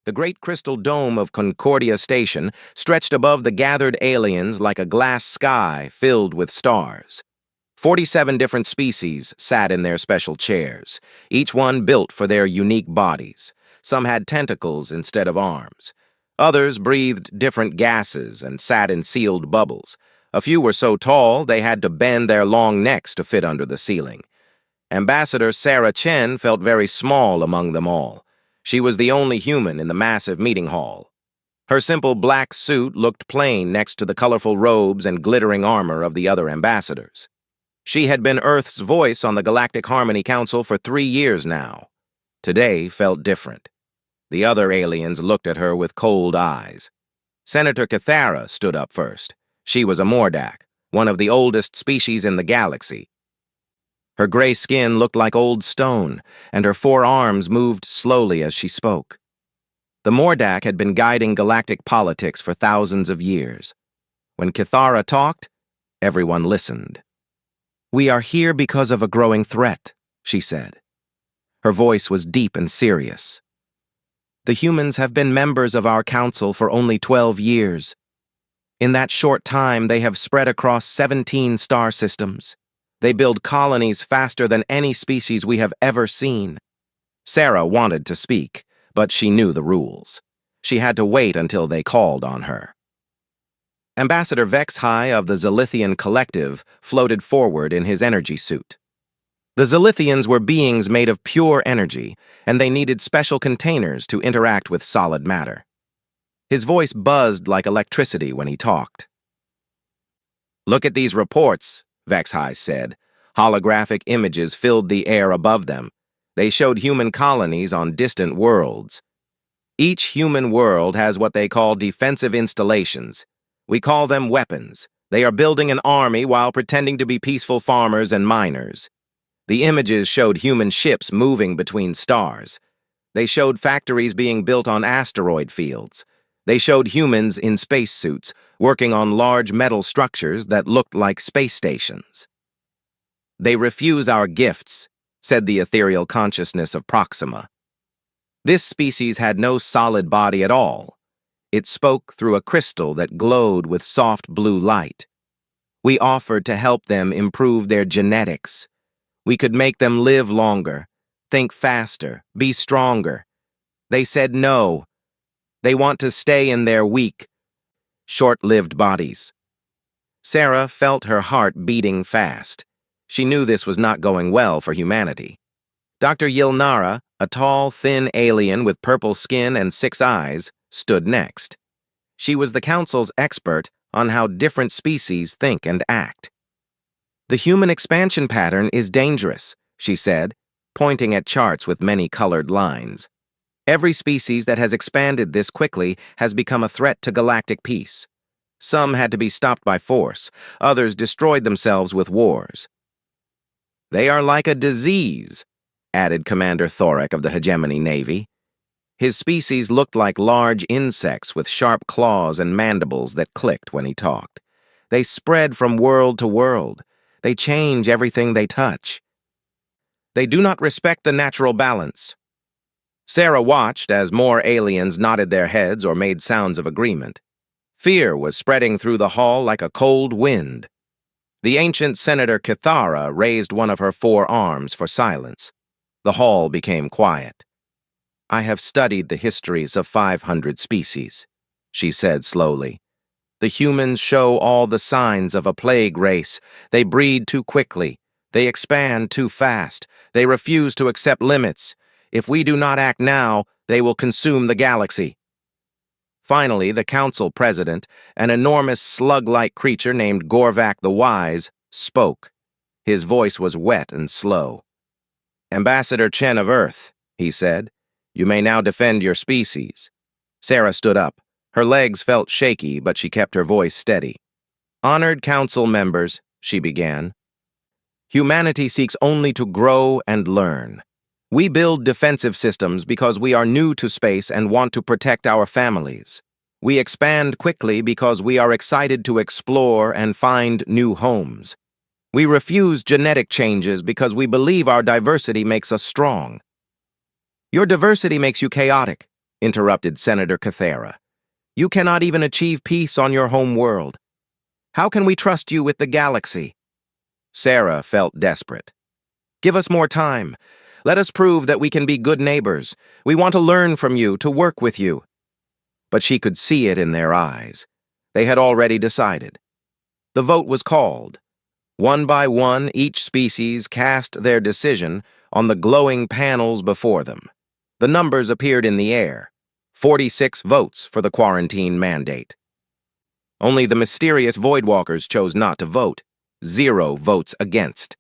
The great crystal dome of Concordia Station stretched above the gathered aliens like a glass sky filled with stars. 47 different species sat in their special chairs, each one built for their unique bodies. Some had tentacles instead of arms. Others breathed different gases and sat in sealed bubbles. A few were so tall they had to bend their long necks to fit under the ceiling. Ambassador Sarah Chen felt very small among them all. She was the only human in the massive meeting hall. Her simple black suit looked plain next to the colorful robes and glittering armor of the other ambassadors. She had been Earth's voice on the Galactic Harmony Council for 3 years now. Today felt different. The other aliens looked at her with cold eyes. Senator Cathara stood up first. She was a Mordak, one of the oldest species in the galaxy. Her gray skin looked like old stone, and her 4 arms moved slowly as she spoke. The Mordak had been guiding galactic politics for thousands of years. When Cathara talked, everyone listened. "We are here because of a growing threat," she said. Her voice was deep and serious. "The humans have been members of our council for only 12 years. In that short time, they have spread across 17 star systems. They build colonies faster than any species we have ever seen." Sarah wanted to speak, but she knew the rules. She had to wait until they called on her. Ambassador HFY of the Zilithian Collective floated forward in his energy suit. The Zilithians were beings made of pure energy, and they needed special containers to interact with solid matter. His voice buzzed like electricity when he talked. "Look at these reports," HFY said. Holographic images filled the air above them. They showed human colonies on distant worlds. Each human world has what they call defensive installations. We call them weapons. They are building an army while pretending to be peaceful farmers and miners. The images showed human ships moving between stars. They showed factories being built on asteroid fields. They showed humans in spacesuits working on large metal structures that looked like space stations. "They refuse our gifts," said the ethereal consciousness of Proxima. This species had no solid body at all. It spoke through a crystal that glowed with soft blue light. "We offered to help them improve their genetics. We could make them live longer, think faster, be stronger. They said no. They want to stay in their weak, short-lived bodies." Sarah felt her heart beating fast. She knew this was not going well for humanity. Dr. Yilnara, a tall, thin alien with purple skin and 6 eyes, stood next. She was the council's expert on how different species think and act. "The human expansion pattern is dangerous," she said, pointing at charts with many colored lines. "Every species that has expanded this quickly has become a threat to galactic peace. Some had to be stopped by force, others destroyed themselves with wars." "They are like a disease," added Commander Thorek of the Hegemony Navy. His species looked like large insects with sharp claws and mandibles that clicked when he talked. They spread from world to world. They change everything they touch. "They do not respect the natural balance." Sarah watched as more aliens nodded their heads or made sounds of agreement. Fear was spreading through the hall like a cold wind. The ancient Senator Cathara raised one of her 4 arms for silence. The hall became quiet. "I have studied the histories of 500 species," she said slowly. "The humans show all the signs of a plague race. They breed too quickly. They expand too fast. They refuse to accept limits. If we do not act now, they will consume the galaxy." Finally, the council president, an enormous slug-like creature named Gorvak the Wise, spoke. His voice was wet and slow. "Ambassador Chen of Earth," he said, "you may now defend your species." Sarah stood up. Her legs felt shaky, but she kept her voice steady. "Honored council members," she began, "humanity seeks only to grow and learn. We build defensive systems because we are new to space and want to protect our families. We expand quickly because we are excited to explore and find new homes. We refuse genetic changes because we believe our diversity makes us strong. Your diversity makes you chaotic," interrupted Senator Cathera. "You cannot even achieve peace on your home world. How can we trust you with the galaxy?" Sarah felt desperate. "Give us more time. Let us prove that we can be good neighbors. We want to learn from you, to work with you." But she could see it in their eyes. They had already decided. The vote was called. One by one, each species cast their decision on the glowing panels before them. The numbers appeared in the air. 46 votes for the quarantine mandate. Only the mysterious Voidwalkers chose not to vote. 0 votes against.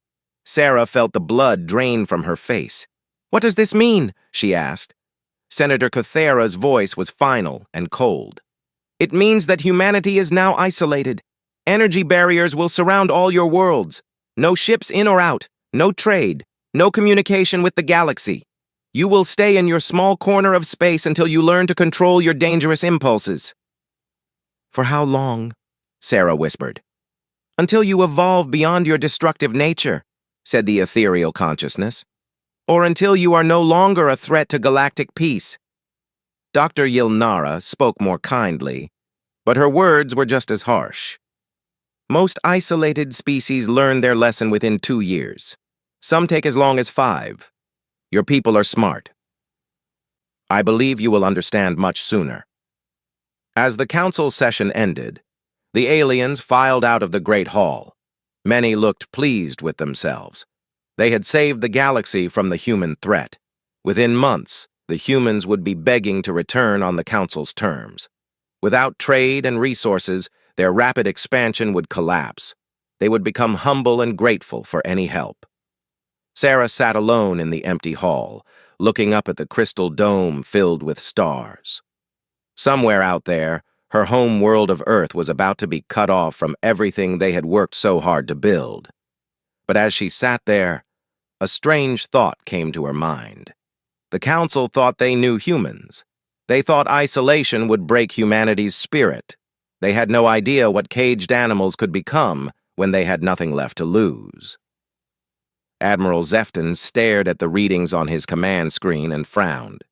Sarah felt the blood drain from her face. "What does this mean?" she asked. Senator Cathera's voice was final and cold. "It means that humanity is now isolated. Energy barriers will surround all your worlds. No ships in or out, no trade, no communication with the galaxy. You will stay in your small corner of space until you learn to control your dangerous impulses." "For how long?" Sarah whispered. "Until you evolve beyond your destructive nature," said the ethereal consciousness. "Or until you are no longer a threat to galactic peace." Dr. Yilnara spoke more kindly, but her words were just as harsh. "Most isolated species learn their lesson within 2 years. Some take as long as 5. Your people are smart. I believe you will understand much sooner." As the council session ended, the aliens filed out of the Great Hall. Many looked pleased with themselves. They had saved the galaxy from the human threat. Within months, the humans would be begging to return on the council's terms. Without trade and resources, their rapid expansion would collapse. They would become humble and grateful for any help. Sarah sat alone in the empty hall, looking up at the crystal dome filled with stars. Somewhere out there, her home world of Earth was about to be cut off from everything they had worked so hard to build. But as she sat there, a strange thought came to her mind. The council thought they knew humans. They thought isolation would break humanity's spirit. They had no idea what caged animals could become when they had nothing left to lose. Admiral Zefton stared at the readings on his command screen and frowned.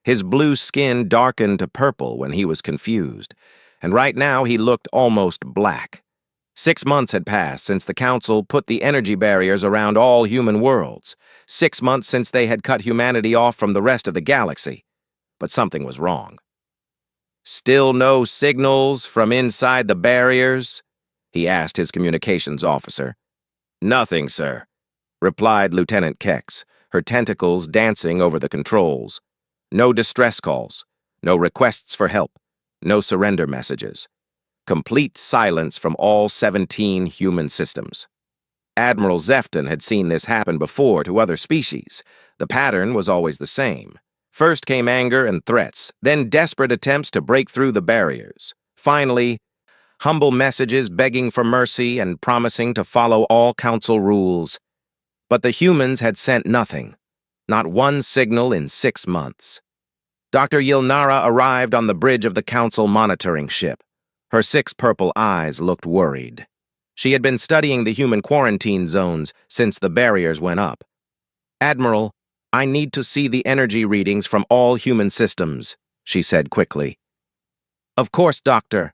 His blue skin darkened to purple when he was confused, and right now he looked almost black. 6 months had passed since the Council put the energy barriers around all human worlds. 6 months since they had cut humanity off from the rest of the galaxy. But something was wrong. "Still no signals from inside the barriers?" he asked his communications officer. "Nothing, sir," replied Lieutenant Kex, her tentacles dancing over the controls. "No distress calls, no requests for help, no surrender messages. Complete silence from all 17 human systems." Admiral Zefton had seen this happen before to other species. The pattern was always the same. First came anger and threats, then desperate attempts to break through the barriers. Finally, humble messages begging for mercy and promising to follow all council rules. But the humans had sent nothing, not one signal in 6 months. Dr. Yilnara arrived on the bridge of the council monitoring ship. Her 6 purple eyes looked worried. She had been studying the human quarantine zones since the barriers went up. "Admiral, I need to see the energy readings from all human systems," she said quickly. "Of course, Doctor."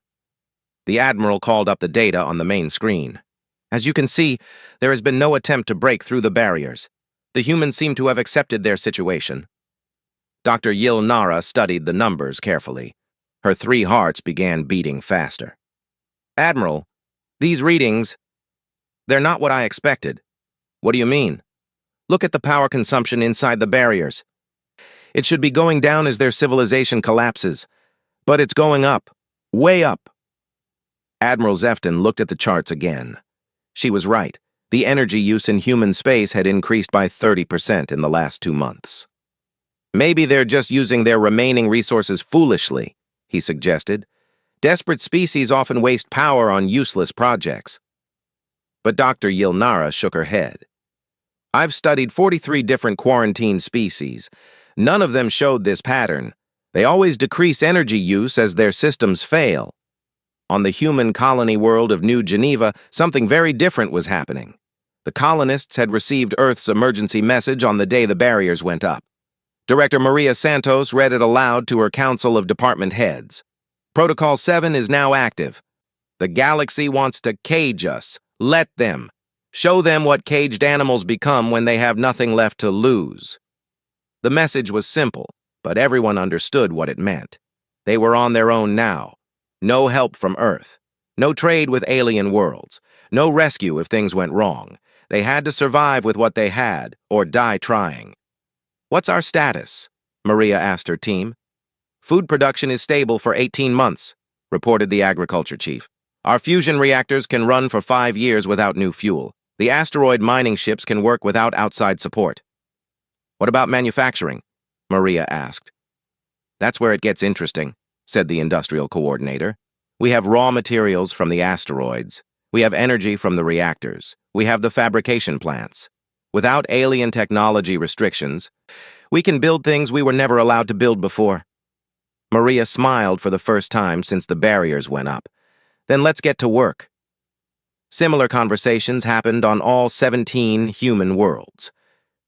The Admiral called up the data on the main screen. "As you can see, there has been no attempt to break through the barriers. The humans seem to have accepted their situation." Dr. Yilnara studied the numbers carefully. Her 3 hearts began beating faster. "Admiral, these readings, they're not what I expected." "What do you mean?" "Look at the power consumption inside the barriers. It should be going down as their civilization collapses, but it's going up, way up." Admiral Zefton looked at the charts again. She was right. The energy use in human space had increased by 30% in the last 2 months. "Maybe they're just using their remaining resources foolishly," he suggested. "Desperate species often waste power on useless projects." But Dr. Yilnara shook her head. "I've studied 43 different quarantine species. None of them showed this pattern. They always decrease energy use as their systems fail. On the human colony world of New Geneva, something very different was happening. The colonists had received Earth's emergency message on the day the barriers went up. Director Maria Santos read it aloud to her council of department heads. Protocol 7 is now active. The galaxy wants to cage us. Let them. Show them what caged animals become when they have nothing left to lose. The message was simple, but everyone understood what it meant. They were on their own now. No help from Earth. No trade with alien worlds. No rescue if things went wrong. They had to survive with what they had, or die trying. "What's our status?" Maria asked her team. "Food production is stable for 18 months, reported the agriculture chief. Our fusion reactors can run for 5 years without new fuel. The asteroid mining ships can work without outside support." "What about manufacturing?" Maria asked. "That's where it gets interesting," said the industrial coordinator. "We have raw materials from the asteroids. We have energy from the reactors. We have the fabrication plants. Without alien technology restrictions, we can build things we were never allowed to build before." Maria smiled for the first time since the barriers went up. "Then let's get to work." Similar conversations happened on all 17 human worlds.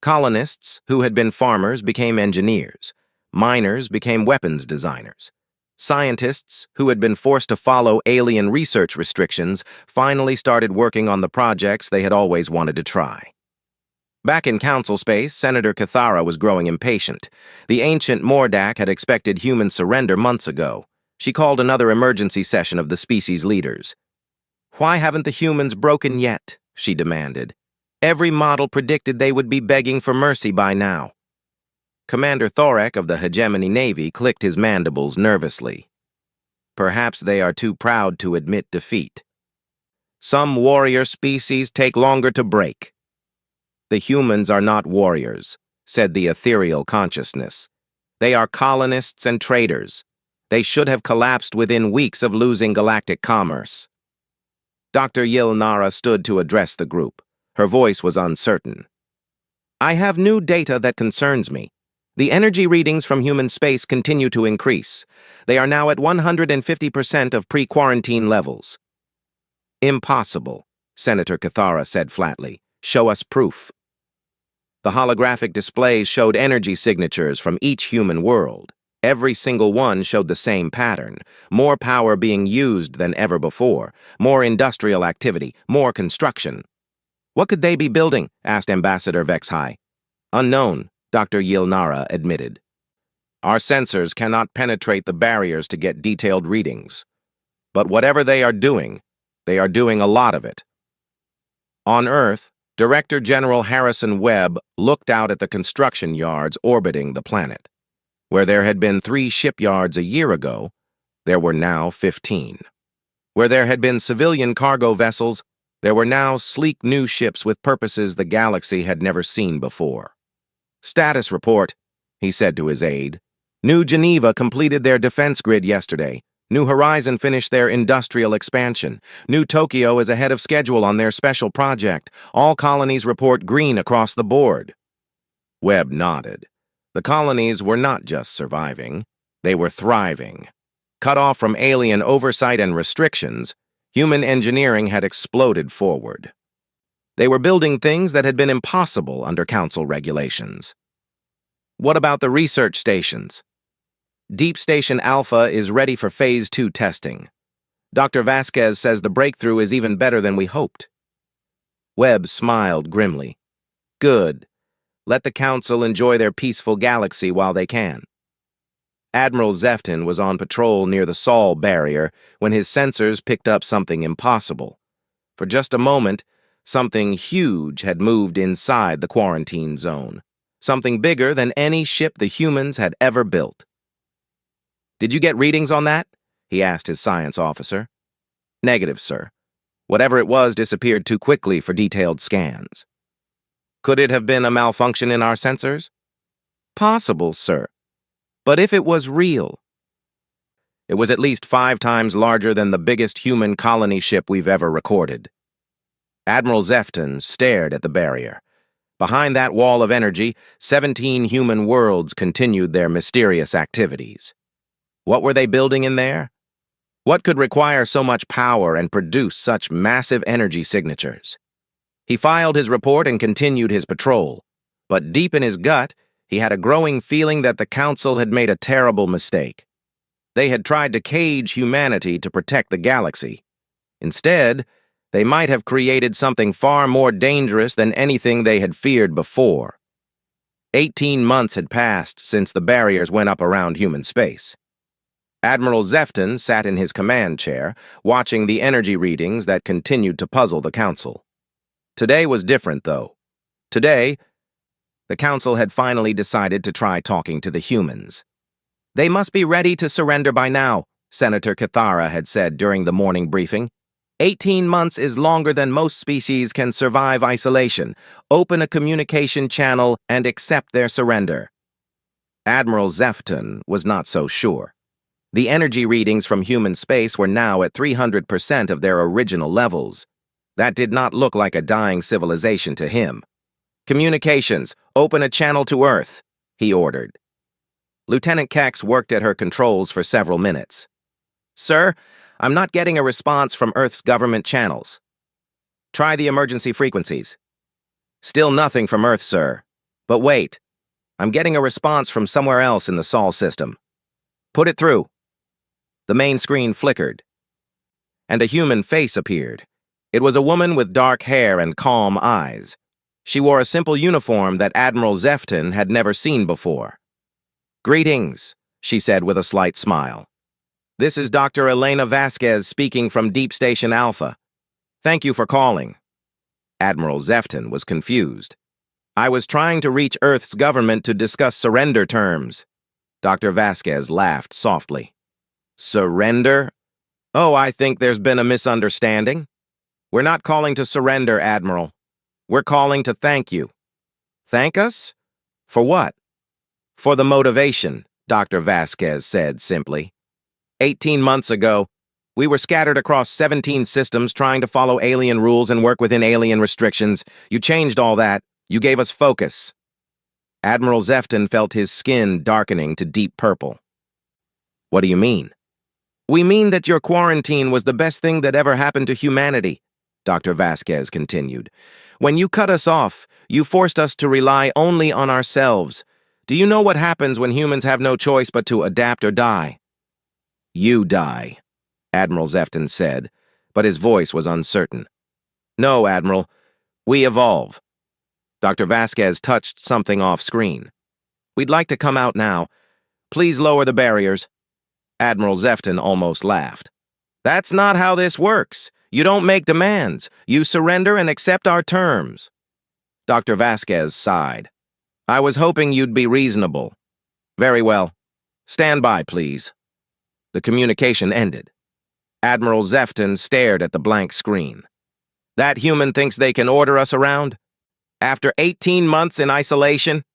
Colonists who had been farmers became engineers. Miners became weapons designers. Scientists who had been forced to follow alien research restrictions finally started working on the projects they had always wanted to try. Back in council space, Senator Cathara was growing impatient. The ancient Mordak had expected human surrender months ago. She called another emergency session of the species leaders. "Why haven't the humans broken yet?" she demanded. "Every model predicted they would be begging for mercy by now." Commander Thorek of the Hegemony Navy clicked his mandibles nervously. "Perhaps they are too proud to admit defeat. Some warrior species take longer to break." "The humans are not warriors," said the ethereal consciousness. "They are colonists and traders. They should have collapsed within weeks of losing galactic commerce." Dr. Yilnara stood to address the group. Her voice was uncertain. "I have new data that concerns me. The energy readings from human space continue to increase. They are now at 150% of pre-quarantine levels." "Impossible," Senator Cathara said flatly. "Show us proof." The holographic displays showed energy signatures from each human world. Every single one showed the same pattern. More power being used than ever before. More industrial activity. More construction. "What could they be building?" asked Ambassador Vexhai. "Unknown," Dr. Yilnara admitted. "Our sensors cannot penetrate the barriers to get detailed readings. But whatever they are doing a lot of it." On Earth, Director General Harrison Webb looked out at the construction yards orbiting the planet. Where there had been 3 shipyards a year ago, there were now 15. Where there had been civilian cargo vessels, there were now sleek new ships with purposes the galaxy had never seen before. "Status report," he said to his aide. "New Geneva completed their defense grid yesterday. New Horizon finished their industrial expansion. New Tokyo is ahead of schedule on their special project. All colonies report green across the board." Webb nodded. The colonies were not just surviving, they were thriving. Cut off from alien oversight and restrictions, human engineering had exploded forward. They were building things that had been impossible under council regulations. "What about the research stations?" "Deep Station Alpha is ready for Phase 2 testing. Dr. Vasquez says the breakthrough is even better than we hoped." Webb smiled grimly. "Good. Let the Council enjoy their peaceful galaxy while they can." Admiral Zefton was on patrol near the Sol barrier when his sensors picked up something impossible. For just a moment, something huge had moved inside the quarantine zone. Something bigger than any ship the humans had ever built. "Did you get readings on that?" he asked his science officer. "Negative, sir. Whatever it was disappeared too quickly for detailed scans." "Could it have been a malfunction in our sensors?" "Possible, sir. But if it was real..." "It was at least 5 times larger than the biggest human colony ship we've ever recorded." Admiral Zefton stared at the barrier. Behind that wall of energy, 17 human worlds continued their mysterious activities. What were they building in there? What could require so much power and produce such massive energy signatures? He filed his report and continued his patrol, but deep in his gut, He had a growing feeling that the Council had made a terrible mistake. They had tried to cage humanity to protect the galaxy. Instead, they might have created something far more dangerous than anything they had feared before. 18 months had passed since the barriers went up around human space. Admiral Zefton sat in his command chair, watching the energy readings that continued to puzzle the Council. Today was different, though. Today, the Council had finally decided to try talking to the humans. "They must be ready to surrender by now," Senator Cathara had said during the morning briefing. 18 months is longer than most species can survive isolation. Open a communication channel and accept their surrender. Admiral Zefton was not so sure. The energy readings from human space were now at 300% of their original levels. That did not look like a dying civilization to him. "Communications, open a channel to Earth," he ordered. Lieutenant Kex worked at her controls for several minutes. "Sir, I'm not getting a response from Earth's government channels. Try the emergency frequencies." "Still nothing from Earth, sir. But wait, I'm getting a response from somewhere else in the Sol system. Put it through." The main screen flickered, and a human face appeared. It was a woman with dark hair and calm eyes. She wore a simple uniform that Admiral Zefton had never seen before. "Greetings," she said with a slight smile. "This is Dr. Elena Vasquez speaking from Deep Station Alpha. Thank you for calling." Admiral Zefton was confused. "I was trying to reach Earth's government to discuss surrender terms." Dr. Vasquez laughed softly. "Surrender? Oh, I think there's been a misunderstanding. We're not calling to surrender, Admiral. We're calling to thank you." "Thank us? For what?" "For the motivation," Dr. Vasquez said simply. 18 months ago, we were scattered across 17 systems trying to follow alien rules and work within alien restrictions. You changed all that. You gave us focus." Admiral Zefton felt his skin darkening to deep purple. "What do you mean?" "We mean that your quarantine was the best thing that ever happened to humanity," Dr. Vasquez continued. "When you cut us off, you forced us to rely only on ourselves. Do you know what happens when humans have no choice but to adapt or die?" "You die," Admiral Zefton said, but his voice was uncertain. "No, Admiral. We evolve." Dr. Vasquez touched something off-screen. "We'd like to come out now. Please lower the barriers." Admiral Zefton almost laughed. "That's not how this works. You don't make demands. You surrender and accept our terms." Dr. Vasquez sighed. "I was hoping you'd be reasonable." "Very well. Stand by, please." The communication ended. Admiral Zefton stared at the blank screen. "That human thinks they can order us around? After 18 months in isolation?"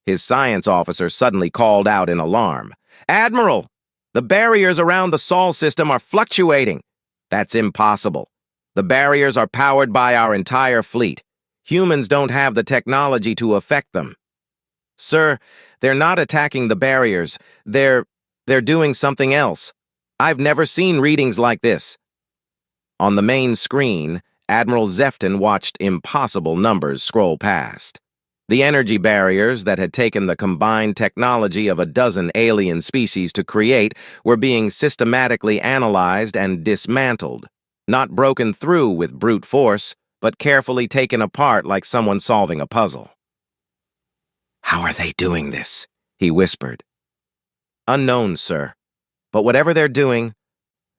His science officer suddenly called out in alarm. "Admiral! The barriers around the Sol system are fluctuating." "That's impossible. The barriers are powered by our entire fleet. Humans don't have the technology to affect them." "Sir, they're not attacking the barriers. They're doing something else. I've never seen readings like this." On the main screen, Admiral Zefton watched impossible numbers scroll past. The energy barriers that had taken the combined technology of a dozen alien species to create were being systematically analyzed and dismantled, not broken through with brute force, but carefully taken apart like someone solving a puzzle. "How are they doing this?" he whispered. "Unknown, sir. But whatever they're doing,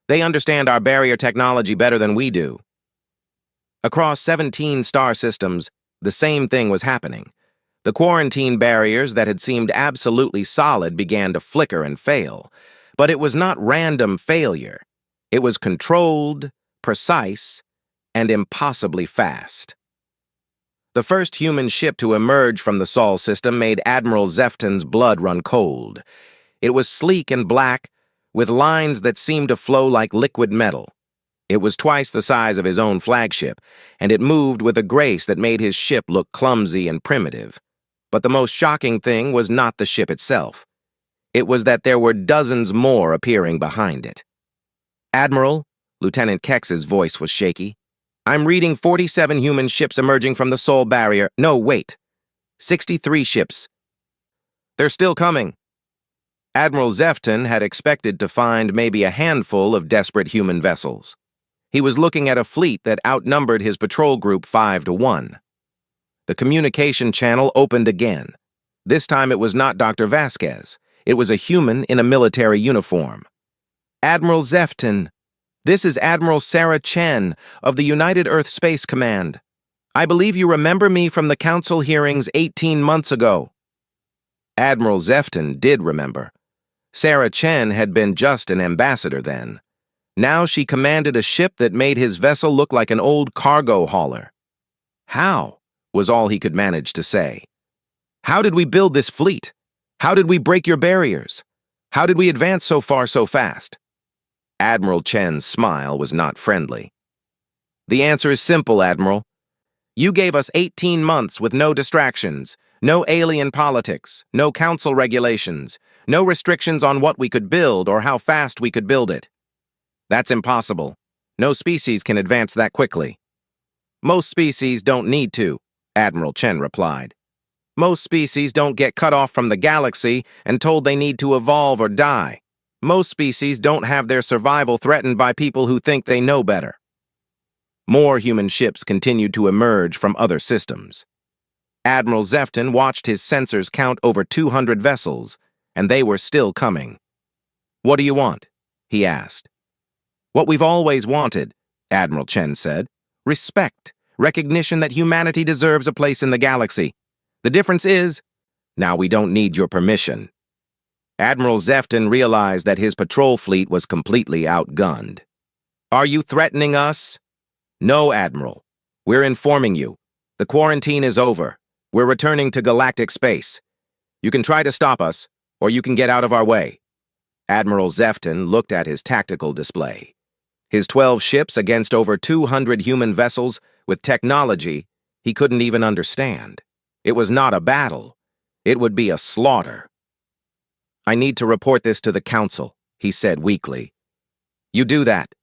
they understand our barrier technology better than we do." Across 17 star systems, the same thing was happening. The quarantine barriers that had seemed absolutely solid began to flicker and fail. But it was not random failure. It was controlled, precise, and impossibly fast. The first human ship to emerge from the Sol system made Admiral Zefton's blood run cold. It was sleek and black, with lines that seemed to flow like liquid metal. It was twice the size of his own flagship, and it moved with a grace that made his ship look clumsy and primitive. But the most shocking thing was not the ship itself. It was that there were dozens more appearing behind it. "Admiral," Lieutenant Kex's voice was shaky, "I'm reading 47 human ships emerging from the Sol barrier. No, wait. 63 ships. They're still coming. Admiral Zefton had expected to find maybe a handful of desperate human vessels. He was looking at a fleet that outnumbered his patrol group 5-1. The communication channel opened again. This time it was not Dr. Vasquez. It was a human in a military uniform. Admiral Zefton, this is Admiral Sarah Chen of the United Earth Space Command. I believe you remember me from the council hearings 18 months ago. Admiral Zefton did remember. Sarah Chen had been just an ambassador then. Now she commanded a ship that made his vessel look like an old cargo hauler. How? Was all he could manage to say. How did we build this fleet? How did we break your barriers? How did we advance so far so fast? Admiral Chen's smile was not friendly. The answer is simple, Admiral. You gave us 18 months with no distractions, no alien politics, no council regulations, no restrictions on what we could build or how fast we could build it. That's impossible. No species can advance that quickly. Most species don't need to, Admiral Chen replied. Most species don't get cut off from the galaxy and told they need to evolve or die. Most species don't have their survival threatened by people who think they know better. More human ships continued to emerge from other systems. Admiral Zefton watched his sensors count over 200 vessels, and they were still coming. What do you want? He asked. What we've always wanted, Admiral Chen said. Respect, recognition that humanity deserves a place in the galaxy. The difference is, now we don't need your permission. Admiral Zefton realized that his patrol fleet was completely outgunned. Are you threatening us? No, Admiral. We're informing you. The quarantine is over. We're returning to galactic space. You can try to stop us, or you can get out of our way. Admiral Zefton looked at his tactical display. His 12 ships against over 200 human vessels with technology he couldn't even understand. It was not a battle. It would be a slaughter. I need to report this to the council, he said weakly. You do that,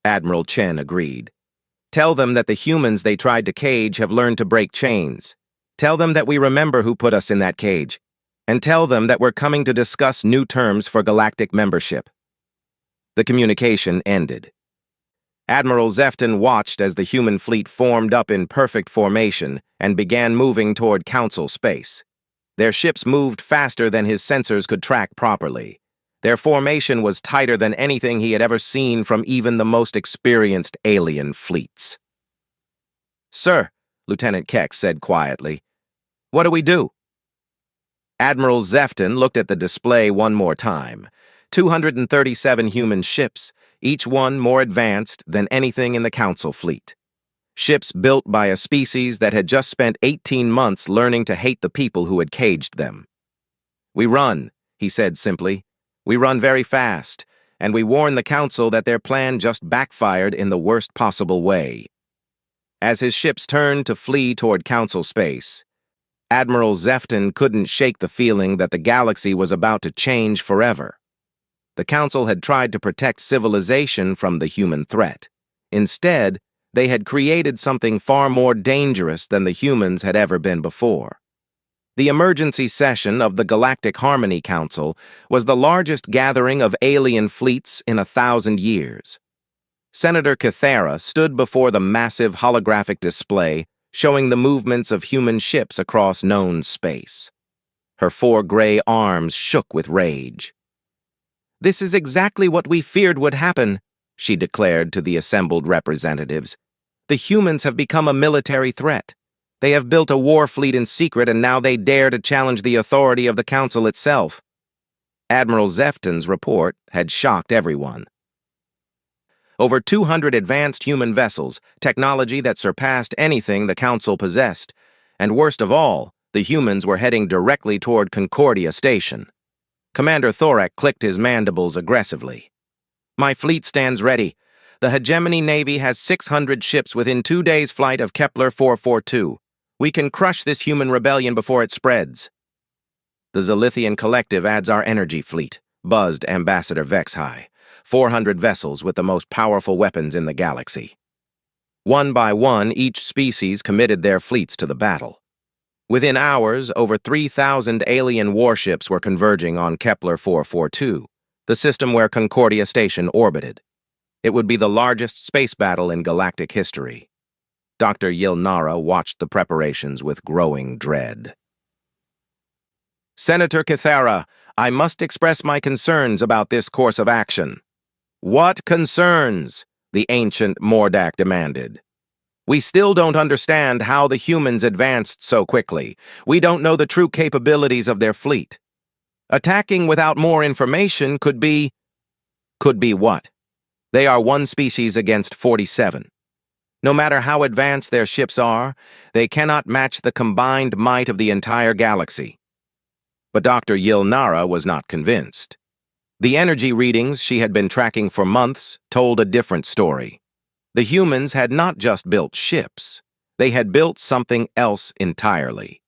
Admiral Chen agreed. Tell them that the humans they tried to cage have learned to break chains. Tell them that we remember who put us in that cage. And tell them that we're coming to discuss new terms for galactic membership. The communication ended. Admiral Zefton watched as the human fleet formed up in perfect formation and began moving toward council space. Their ships moved faster than his sensors could track properly. Their formation was tighter than anything he had ever seen from even the most experienced alien fleets. Sir, Lieutenant Keck said quietly, what do we do? Admiral Zefton looked at the display one more time. 237 human ships, each one more advanced than anything in the council fleet. Ships built by a species that had just spent 18 months learning to hate the people who had caged them. We run, he said simply. We run very fast, and we warn the council that their plan just backfired in the worst possible way. As his ships turned to flee toward council space, Admiral Zefton couldn't shake the feeling that the galaxy was about to change forever. The council had tried to protect civilization from the human threat. Instead, they had created something far more dangerous than the humans had ever been before. The emergency session of the Galactic Harmony Council was the largest gathering of alien fleets in 1,000 years. Senator Cathera stood before the massive holographic display showing the movements of human ships across known space. Her 4 gray arms shook with rage. This is exactly what we feared would happen, she declared to the assembled representatives. The humans have become a military threat. They have built a war fleet in secret, and now they dare to challenge the authority of the council itself. Admiral Zefton's report had shocked everyone. Over 200 advanced human vessels, technology that surpassed anything the council possessed, and worst of all, the humans were heading directly toward Concordia Station. Commander Thorak clicked his mandibles aggressively. My fleet stands ready. The Hegemony Navy has 600 ships within 2 days' flight of Kepler 442. We can crush this human rebellion before it spreads. The Zalithian Collective adds our energy fleet, buzzed Ambassador Vexhai. 400 vessels with the most powerful weapons in the galaxy. One by one, each species committed their fleets to the battle. Within hours, over 3,000 alien warships were converging on Kepler 442, the system where Concordia Station orbited. It would be the largest space battle in galactic history. Dr. Yilnara watched the preparations with growing dread. Senator Kithara, I must express my concerns about this course of action. What concerns? The ancient Mordak demanded. We still don't understand how the humans advanced so quickly. We don't know the true capabilities of their fleet. Attacking without more information could be... Could be what? They are one species against 47. No matter how advanced their ships are, they cannot match the combined might of the entire galaxy. But Dr. Yilnara was not convinced. The energy readings she had been tracking for months told a different story. The humans had not just built ships. They had built something else entirely.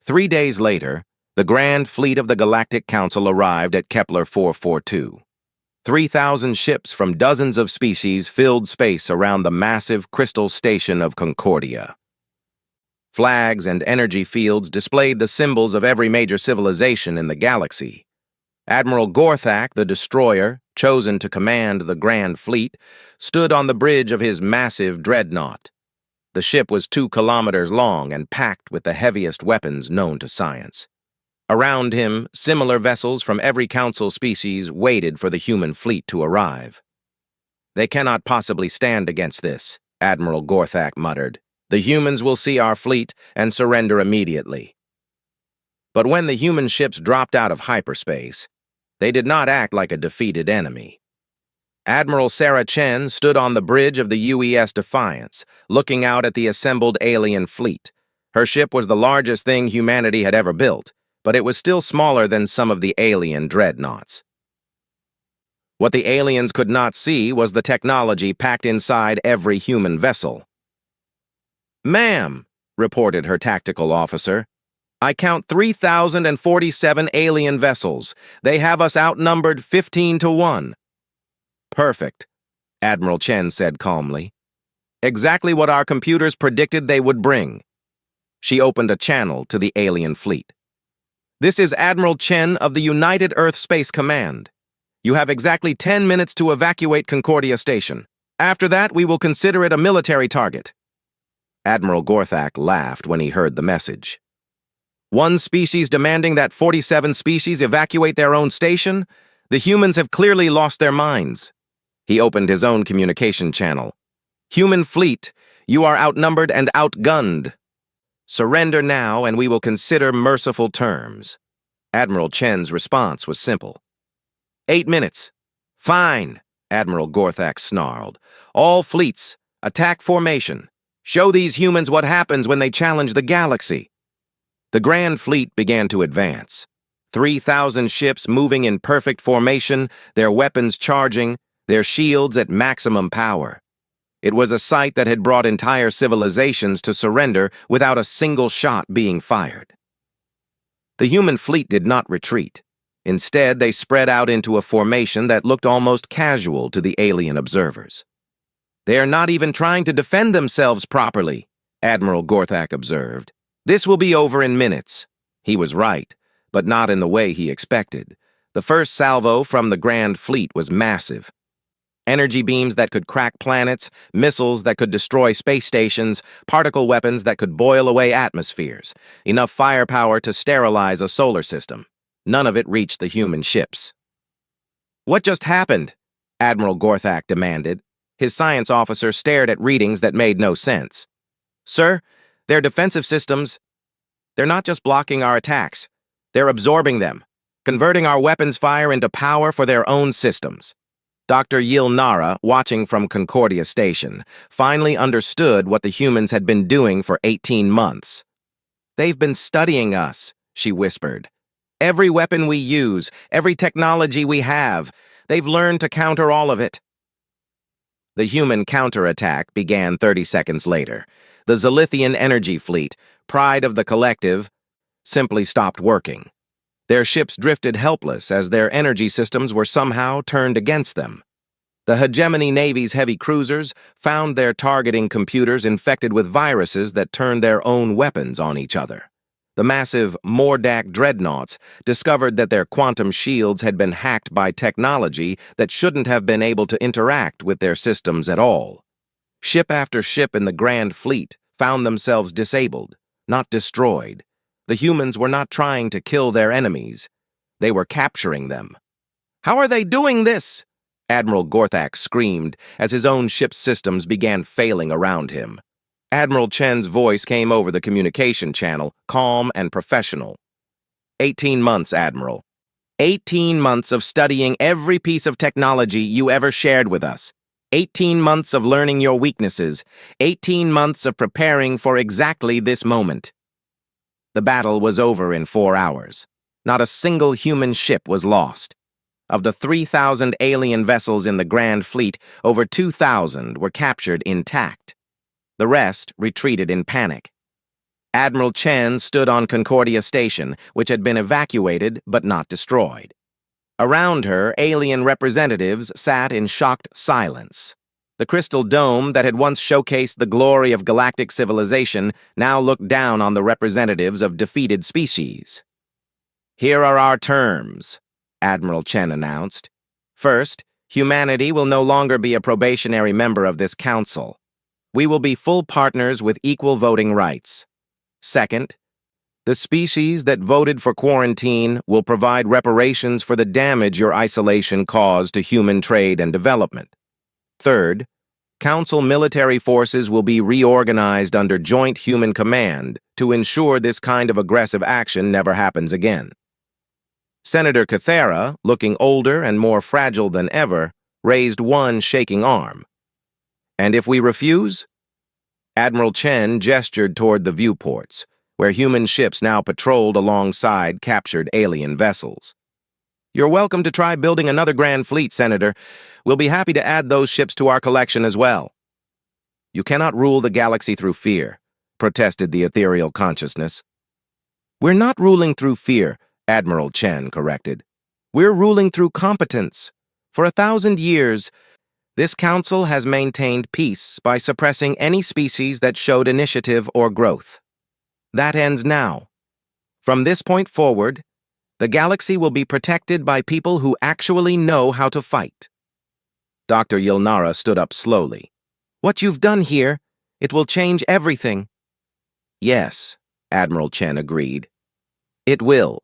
3 days later, the Grand Fleet of the Galactic Council arrived at Kepler 442. 3,000 ships from dozens of species filled space around the massive crystal station of Concordia. Flags and energy fields displayed the symbols of every major civilization in the galaxy. Admiral Gorthak, the destroyer, chosen to command the Grand Fleet, stood on the bridge of his massive dreadnought. The ship was 2 kilometers long and packed with the heaviest weapons known to science. Around him, similar vessels from every council species waited for the human fleet to arrive. They cannot possibly stand against this, Admiral Gorthak muttered. The humans will see our fleet and surrender immediately. But when the human ships dropped out of hyperspace, they did not act like a defeated enemy. Admiral Sarah Chen stood on the bridge of the UES Defiance, looking out at the assembled alien fleet. Her ship was the largest thing humanity had ever built, but it was still smaller than some of the alien dreadnoughts. What the aliens could not see was the technology packed inside every human vessel. "Ma'am," reported her tactical officer, "I count 3,047 alien vessels. They have us outnumbered 15-1. "Perfect," Admiral Chen said calmly. "Exactly what our computers predicted they would bring." She opened a channel to the alien fleet. "This is Admiral Chen of the United Earth Space Command. You have exactly 10 minutes to evacuate Concordia Station. After that, we will consider it a military target." Admiral Gorthak laughed when he heard the message. "One species demanding that 47 species evacuate their own station? The humans have clearly lost their minds." He opened his own communication channel. "Human fleet, you are outnumbered and outgunned. Surrender now, and we will consider merciful terms." Admiral Chen's response was simple. 8 minutes. "Fine," Admiral Gorthak snarled. "All fleets, attack formation. Show these humans what happens when they challenge the galaxy." The Grand Fleet began to advance. 3,000 ships moving in perfect formation, their weapons charging, their shields at maximum power. It was a sight that had brought entire civilizations to surrender without a single shot being fired. The human fleet did not retreat. Instead, they spread out into a formation that looked almost casual to the alien observers. "They are not even trying to defend themselves properly," Admiral Gorthak observed. "This will be over in minutes." He was right, but not in the way he expected. The first salvo from the Grand Fleet was massive. Energy beams that could crack planets, missiles that could destroy space stations, particle weapons that could boil away atmospheres, enough firepower to sterilize a solar system. None of it reached the human ships. "What just happened?" Admiral Gorthak demanded. His science officer stared at readings that made no sense. "Sir, their defensive systems, they're not just blocking our attacks. They're absorbing them, converting our weapons fire into power for their own systems." Dr. Yilnara, watching from Concordia Station, finally understood what the humans had been doing for 18 months. "They've been studying us," she whispered. "Every weapon we use, every technology we have, they've learned to counter all of it." The human counterattack began 30 seconds later. The Zilithian energy fleet, pride of the collective, simply stopped working. Their ships drifted helpless as their energy systems were somehow turned against them. The hegemony Navy's heavy cruisers found their targeting computers infected with viruses that turned their own weapons on each other. The massive Mordak dreadnoughts discovered that their quantum shields had been hacked by technology that shouldn't have been able to interact with their systems at all. Ship after ship in the Grand Fleet found themselves disabled, not destroyed. The humans were not trying to kill their enemies. They were capturing them. "How are they doing this?" Admiral Gorthak screamed as his own ship's systems began failing around him. Admiral Chen's voice came over the communication channel, calm and professional. 18 months, Admiral. 18 months of studying every piece of technology you ever shared with us. 18 months of learning your weaknesses. 18 months of preparing for exactly this moment. The battle was over in 4 hours. Not a single human ship was lost. Of the 3,000 alien vessels in the Grand Fleet, over 2,000 were captured intact. The rest retreated in panic. Admiral Chen stood on Concordia Station, which had been evacuated but not destroyed. Around her, alien representatives sat in shocked silence. The crystal dome that had once showcased the glory of galactic civilization now looked down on the representatives of defeated species. "Here are our terms," Admiral Chen announced. "First, humanity will no longer be a probationary member of this council. We will be full partners with equal voting rights. Second, the species that voted for quarantine will provide reparations for the damage your isolation caused to human trade and development. Third, Council military forces will be reorganized under joint human command to ensure this kind of aggressive action never happens again." Senator Cathera, looking older and more fragile than ever, raised one shaking arm. "And if we refuse?" Admiral Chen gestured toward the viewports, where human ships now patrolled alongside captured alien vessels. "You're welcome to try building another Grand Fleet, Senator. We'll be happy to add those ships to our collection as well." "You cannot rule the galaxy through fear," protested the ethereal consciousness. "We're not ruling through fear," Admiral Chen corrected. "We're ruling through competence. For 1,000 years, this council has maintained peace by suppressing any species that showed initiative or growth. That ends now. From this point forward, the galaxy will be protected by people who actually know how to fight." Dr. Yilnara stood up slowly. "What you've done here, it will change everything." "Yes," Admiral Chen agreed. "It will.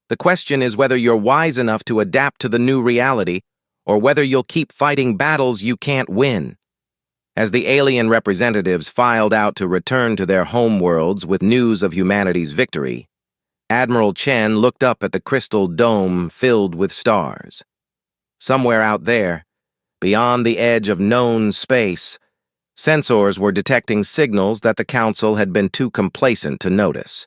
The question is whether you're wise enough to adapt to the new reality, or whether you'll keep fighting battles you can't win." As the alien representatives filed out to return to their homeworlds with news of humanity's victory, Admiral Chen looked up at the crystal dome filled with stars. Somewhere out there, beyond the edge of known space, sensors were detecting signals that the Council had been too complacent to notice.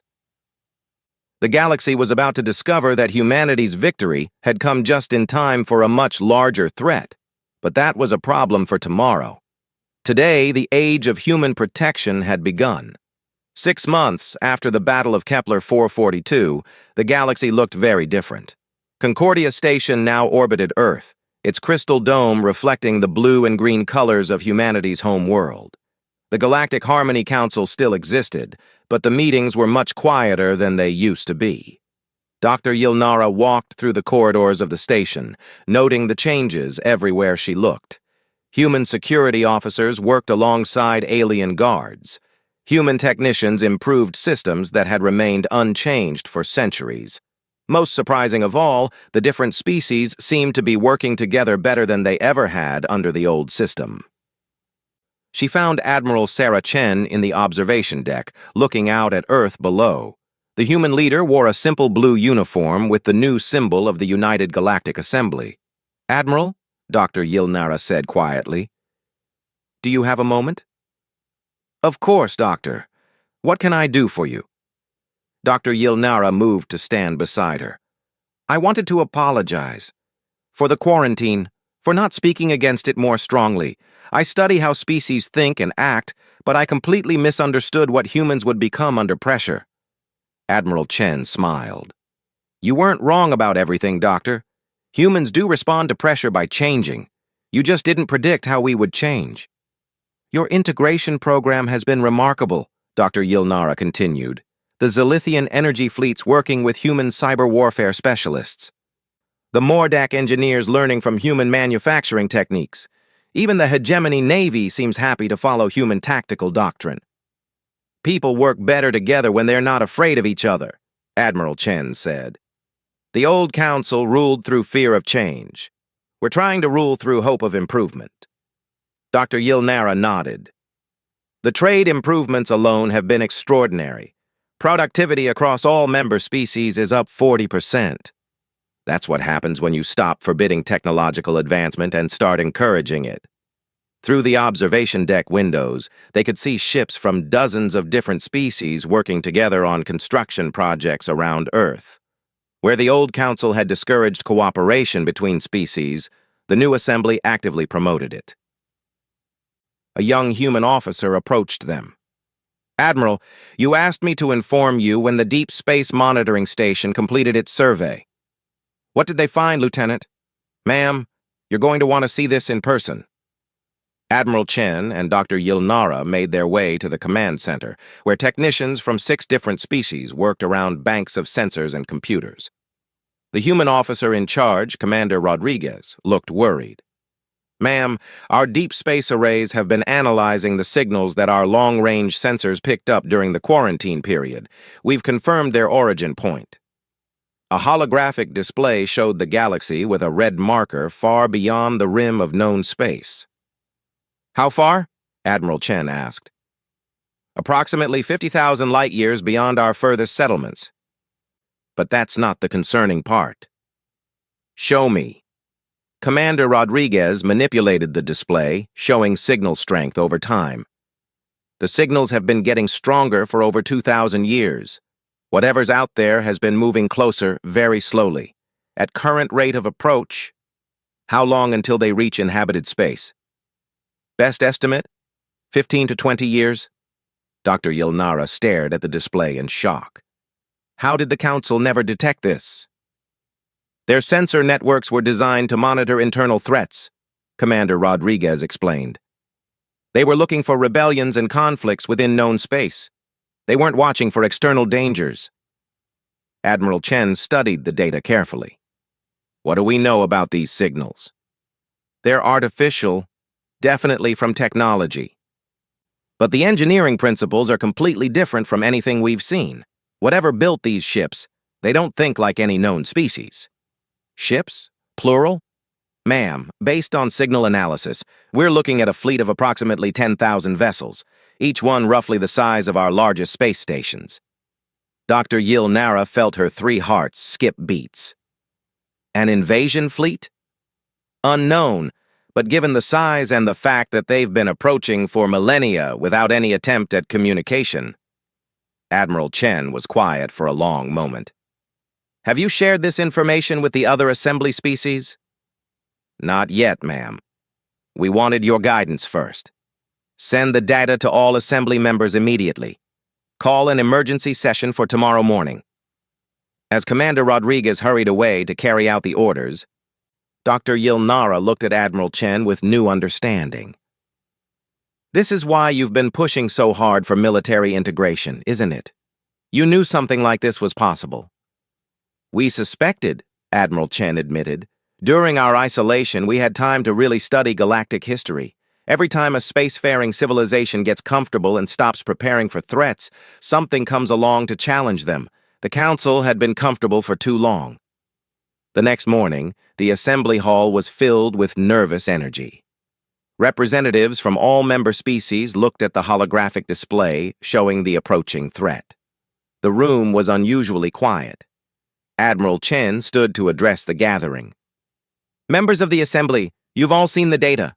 The galaxy was about to discover that humanity's victory had come just in time for a much larger threat, but that was a problem for tomorrow. Today, the age of human protection had begun. 6 months after the Battle of Kepler 442, the galaxy looked very different. Concordia Station now orbited Earth, its crystal dome reflecting the blue and green colors of humanity's home world. The Galactic Harmony Council still existed, but the meetings were much quieter than they used to be. Dr. Yilnara walked through the corridors of the station, noting the changes everywhere she looked. Human security officers worked alongside alien guards. Human technicians improved systems that had remained unchanged for centuries. Most surprising of all, the different species seemed to be working together better than they ever had under the old system. She found Admiral Sarah Chen in the observation deck, looking out at Earth below. The human leader wore a simple blue uniform with the new symbol of the United Galactic Assembly. "Admiral," Dr. Yilnara said quietly, "do you have a moment?" "Of course, Doctor. What can I do for you?" Dr. Yilnara moved to stand beside her. "I wanted to apologize. For the quarantine, for not speaking against it more strongly. I study how species think and act, but I completely misunderstood what humans would become under pressure." Admiral Chen smiled. "You weren't wrong about everything, Doctor. Humans do respond to pressure by changing. You just didn't predict how we would change. Your integration program has been remarkable, Dr. Yilnara continued. The Zilithian energy fleet's working with human cyber warfare specialists. The Mordak engineers learning from human manufacturing techniques. Even the hegemony Navy seems happy to follow human tactical doctrine. People work better together when they're not afraid of each other, Admiral Chen said. The old council ruled through fear of change. We're trying to rule through hope of improvement. Dr. Yilnara nodded. The trade improvements alone have been extraordinary. Productivity across all member species is up 40%. That's what happens when you stop forbidding technological advancement and start encouraging it. Through the observation deck windows, they could see ships from dozens of different species working together on construction projects around Earth. Where the old council had discouraged cooperation between species, the new assembly actively promoted it. A young human officer approached them. Admiral, you asked me to inform you when the Deep Space Monitoring Station completed its survey. What did they find, Lieutenant? Ma'am, you're going to want to see this in person. Admiral Chen and Dr. Yilnara made their way to the command center, where technicians from 6 different species worked around banks of sensors and computers. The human officer in charge, Commander Rodriguez, looked worried. Ma'am, our deep space arrays have been analyzing the signals that our long-range sensors picked up during the quarantine period. We've confirmed their origin point. A holographic display showed the galaxy with a red marker far beyond the rim of known space. How far? Admiral Chen asked. Approximately 50,000 light-years beyond our furthest settlements. But that's not the concerning part. Show me. Commander Rodriguez manipulated the display, showing signal strength over time. The signals have been getting stronger for over 2,000 years. Whatever's out there has been moving closer very slowly. At current rate of approach, how long until they reach inhabited space? Best estimate? 15 to 20 years? Dr. Yilnara stared at the display in shock. How did the Council never detect this? Their sensor networks were designed to monitor internal threats, Commander Rodriguez explained. They were looking for rebellions and conflicts within known space. They weren't watching for external dangers. Admiral Chen studied the data carefully. What do we know about these signals? They're artificial, definitely from technology. But the engineering principles are completely different from anything we've seen. Whatever built these ships, they don't think like any known species. Ships? Plural? Ma'am, based on signal analysis, we're looking at a fleet of approximately 10,000 vessels, each one roughly the size of our largest space stations. Dr. Yilnara felt her 3 hearts skip beats. An invasion fleet? Unknown, but given the size and the fact that they've been approaching for millennia without any attempt at communication. Admiral Chen was quiet for a long moment. Have you shared this information with the other assembly species? Not yet, ma'am. We wanted your guidance first. Send the data to all assembly members immediately. Call an emergency session for tomorrow morning. As Commander Rodriguez hurried away to carry out the orders, Dr. Yilnara looked at Admiral Chen with new understanding. This is why you've been pushing so hard for military integration, isn't it? You knew something like this was possible. We suspected, Admiral Chen admitted. During our isolation, we had time to really study galactic history. Every time a spacefaring civilization gets comfortable and stops preparing for threats, something comes along to challenge them. The Council had been comfortable for too long. The next morning, the assembly hall was filled with nervous energy. Representatives from all member species looked at the holographic display showing the approaching threat. The room was unusually quiet. Admiral Chen stood to address the gathering. Members of the Assembly, you've all seen the data.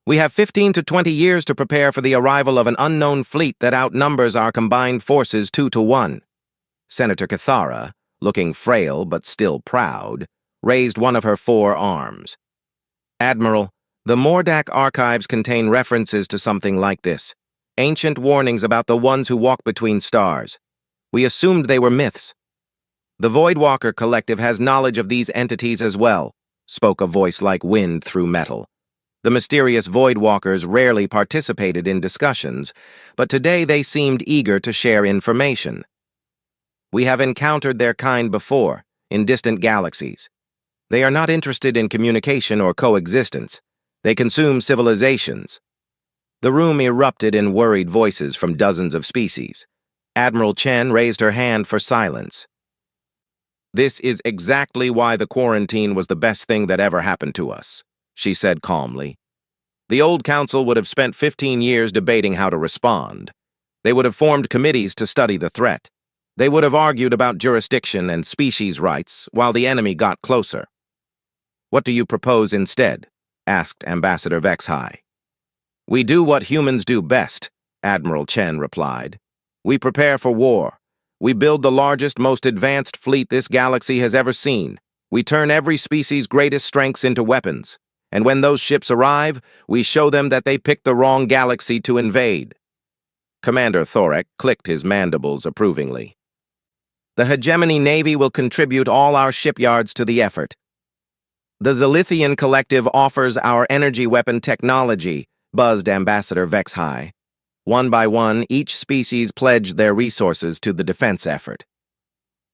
We have 15 to 20 years to prepare for the arrival of an unknown fleet that outnumbers our combined forces 2 to 1. Senator Cathara, looking frail but still proud, raised one of her 4 arms. Admiral, the Mordak archives contain references to something like this. Ancient warnings about the ones who walk between stars. We assumed they were myths. The Voidwalker Collective has knowledge of these entities as well, spoke a voice like wind through metal. The mysterious Voidwalkers rarely participated in discussions, but today they seemed eager to share information. We have encountered their kind before, in distant galaxies. They are not interested in communication or coexistence. They consume civilizations. The room erupted in worried voices from dozens of species. Admiral Chen raised her hand for silence. "This is exactly why the quarantine was the best thing that ever happened to us," she said calmly. "The old council would have spent 15 years debating how to respond. They would have formed committees to study the threat. They would have argued about jurisdiction and species rights while the enemy got closer." "What do you propose instead?" asked Ambassador Vexhai. "We do what humans do best," Admiral Chen replied. "We prepare for war. We build the largest, most advanced fleet this galaxy has ever seen. We turn every species' greatest strengths into weapons. And when those ships arrive, we show them that they picked the wrong galaxy to invade." Commander Thorek clicked his mandibles approvingly. "The Hegemony Navy will contribute all our shipyards to the effort. The Zilithian Collective offers our energy weapon technology," buzzed Ambassador Vexhai. One by one, each species pledged their resources to the defense effort.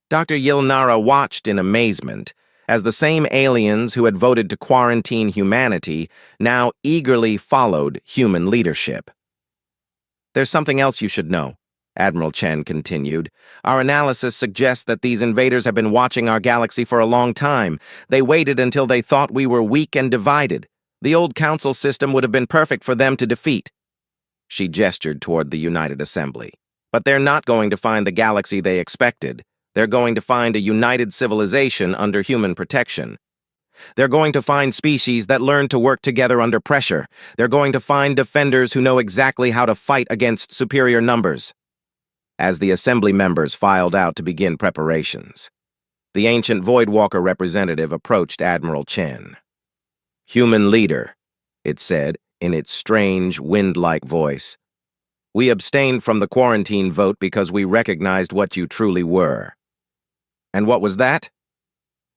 Dr. Yilnara watched in amazement as the same aliens who had voted to quarantine humanity now eagerly followed human leadership. "There's something else you should know," Admiral Chen continued. "Our analysis suggests that these invaders have been watching our galaxy for a long time. They waited until they thought we were weak and divided. The old council system would have been perfect for them to defeat." She gestured toward the United Assembly. "But they're not going to find the galaxy they expected. They're going to find a united civilization under human protection. They're going to find species that learn to work together under pressure. They're going to find defenders who know exactly how to fight against superior numbers." As the Assembly members filed out to begin preparations, the ancient Voidwalker representative approached Admiral Chen. "Human leader," it said, in its strange, wind-like voice. "We abstained from the quarantine vote because we recognized what you truly were." And what was that?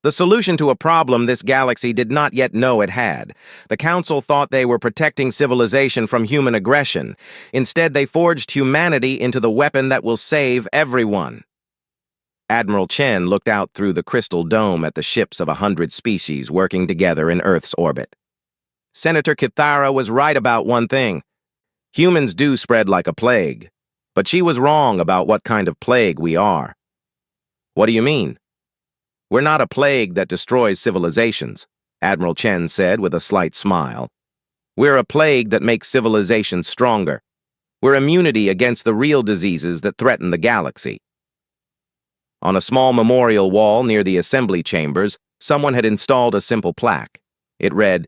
The solution to a problem this galaxy did not yet know it had. The Council thought they were protecting civilization from human aggression. Instead, they forged humanity into the weapon that will save everyone. Admiral Chen looked out through the crystal dome at the ships of 100 species working together in Earth's orbit. Senator Kithara was right about one thing. Humans do spread like a plague, but she was wrong about what kind of plague we are. "What do you mean?" "We're not a plague that destroys civilizations," Admiral Chen said with a slight smile. "We're a plague that makes civilizations stronger. We're immunity against the real diseases that threaten the galaxy." On a small memorial wall near the assembly chambers, someone had installed a simple plaque. It read,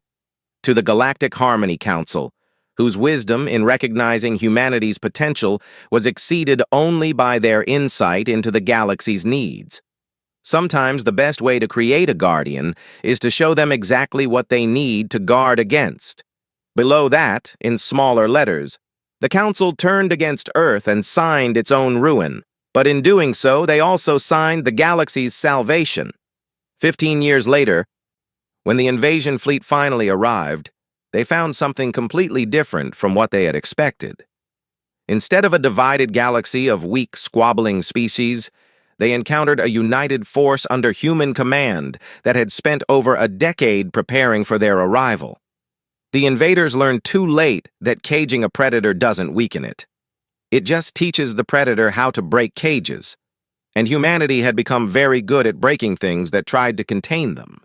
"To the Galactic Harmony Council, whose wisdom in recognizing humanity's potential was exceeded only by their insight into the galaxy's needs. Sometimes the best way to create a guardian is to show them exactly what they need to guard against." Below that, in smaller letters, "The Council turned against Earth and signed its own ruin, but in doing so, they also signed the galaxy's salvation." 15 years later, when the invasion fleet finally arrived, they found something completely different from what they had expected. Instead of a divided galaxy of weak, squabbling species, they encountered a united force under human command that had spent over a decade preparing for their arrival. The invaders learned too late that caging a predator doesn't weaken it. It just teaches the predator how to break cages, and humanity had become very good at breaking things that tried to contain them.